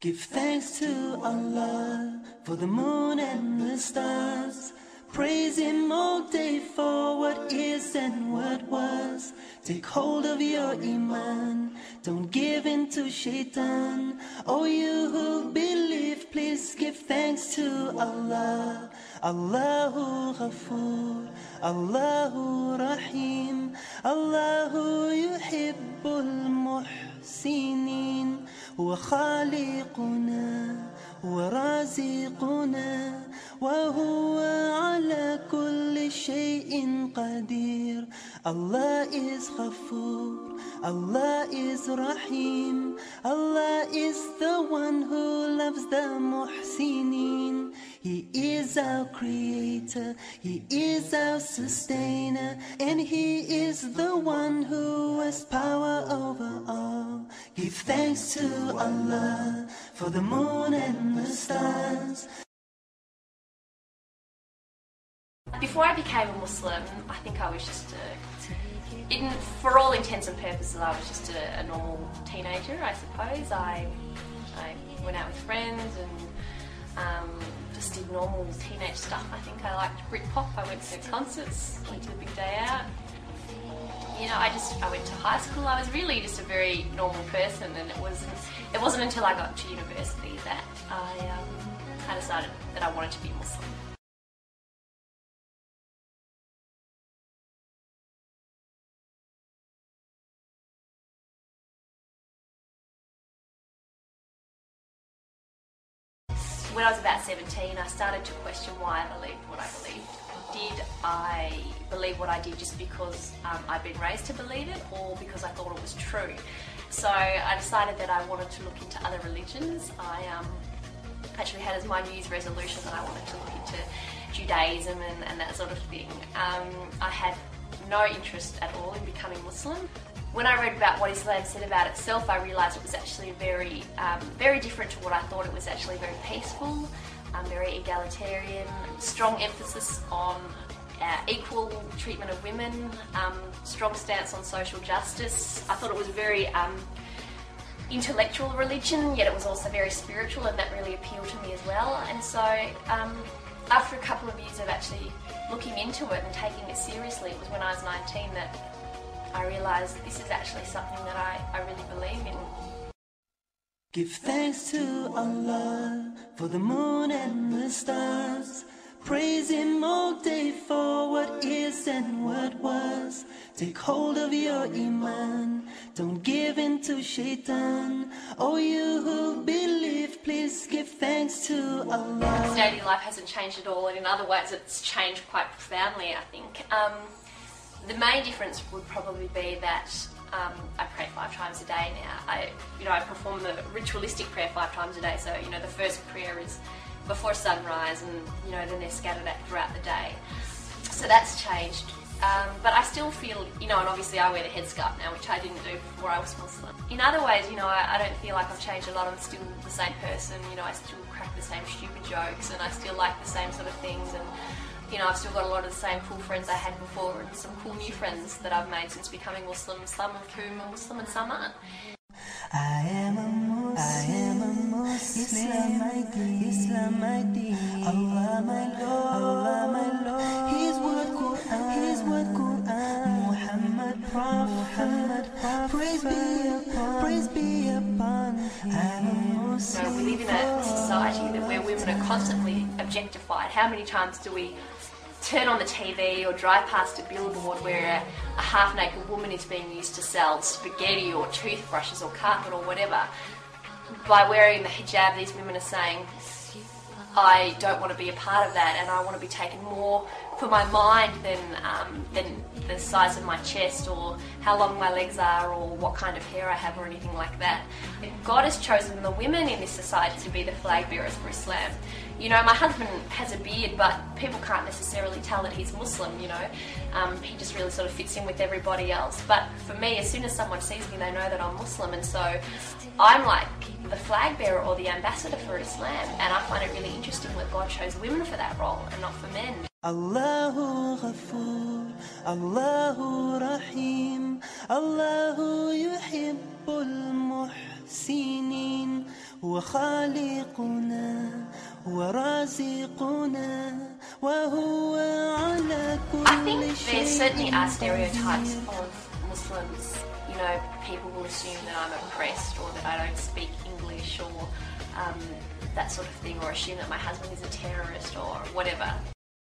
Give thanks to Allah for the moon and the stars. Praise Him all day for what is and what was. Take hold of your iman, don't give in to shaitan. Oh, you who believe, please give thanks to Allah. Allahu Ghafoor, Allahu Rahim, Allahu Yuhibbul Muhsinin. هو خالقنا ورازقنا وهو على كل شيء قدير. Allah is Ghafoor, Allah is Rahim, Allah is the one who loves the Muhsinin. He is our creator, He is our sustainer, and He is the one who has power over all. Give thanks to Allah for the moon and the stars. Before I became a Muslim, I think I was just for all intents and purposes, I was just a normal teenager, I suppose. I went out with friends and just did normal teenage stuff. I think I liked Britpop. I went to concerts, went to a big day out. You know, I went to high school. I was really just a very normal person, and it wasn't until I got to university that I decided that I wanted to be Muslim. When I was about 17, I started to question why I believed what I believed. Did I believe what I did just because I'd been raised to believe it, or because I thought it was true? So I decided that I wanted to look into other religions. I actually had as my New Year's resolution that I wanted to look into Judaism and that sort of thing. I had no interest at all in becoming Muslim. When I read about what Islam said about itself, I realised it was actually very different to what I thought. It was actually very peaceful, very egalitarian, strong emphasis on equal treatment of women, strong stance on social justice. I thought it was a very intellectual religion, yet it was also very spiritual, and that really appealed to me as well. And so after a couple of years of actually looking into it and taking it seriously, it was when I was 19 that I realised this is actually something that I really believe in. Give thanks to Allah for the moon and the stars. Praise Him all day for what is and what was. Take hold of your iman, don't give in to shaitan. Oh, you who believe, please give thanks to Allah. Daily life hasn't changed at all, and in other ways it's changed quite profoundly, I think. The main difference would probably be that I pray 5 times a day now. I perform the ritualistic prayer 5 times a day. So, the first prayer is before sunrise, and, then they're scattered out throughout the day. So that's changed. But I still feel, and obviously I wear the headscarf now, which I didn't do before I was Muslim. In other ways, I don't feel like I've changed a lot. I'm still the same person. I still crack the same stupid jokes, and I still like the same sort of things, and I've still got a lot of the same cool friends I had before, and some cool new friends that I've made since becoming Muslim, some of whom are Muslim and some aren't. I am a Muslim, Islam my deen, Allah my Lord, His word Quran, Muhammad Prophet, praise be upon Him. We live in a society where women are constantly objectified. How many times do we turn on the TV or drive past a billboard where a half-naked woman is being used to sell spaghetti or toothbrushes or carpet or whatever? By wearing the hijab, these women are saying, I don't want to be a part of that, and I want to be taken more for my mind than the size of my chest or how long my legs are or what kind of hair I have or anything like that. God has chosen the women in this society to be the flag bearers for Islam. My husband has a beard, but people can't necessarily tell that he's Muslim, He just really sort of fits in with everybody else. But for me, as soon as someone sees me, they know that I'm Muslim, and so I'm like the flag bearer or the ambassador for Islam, and I find it really interesting that God chose women for that role and not for men. Allahu Ghafoor, Allahu Rahim, Allahu Yuhibbul Muhsinin. هو خالقنا هو رازقنا وهو على كل I think there شيء certainly are stereotypes قدير. of Muslims. You know, people will assume that I'm oppressed or that I don't speak English or that sort of thing, or assume that my husband is a terrorist or whatever.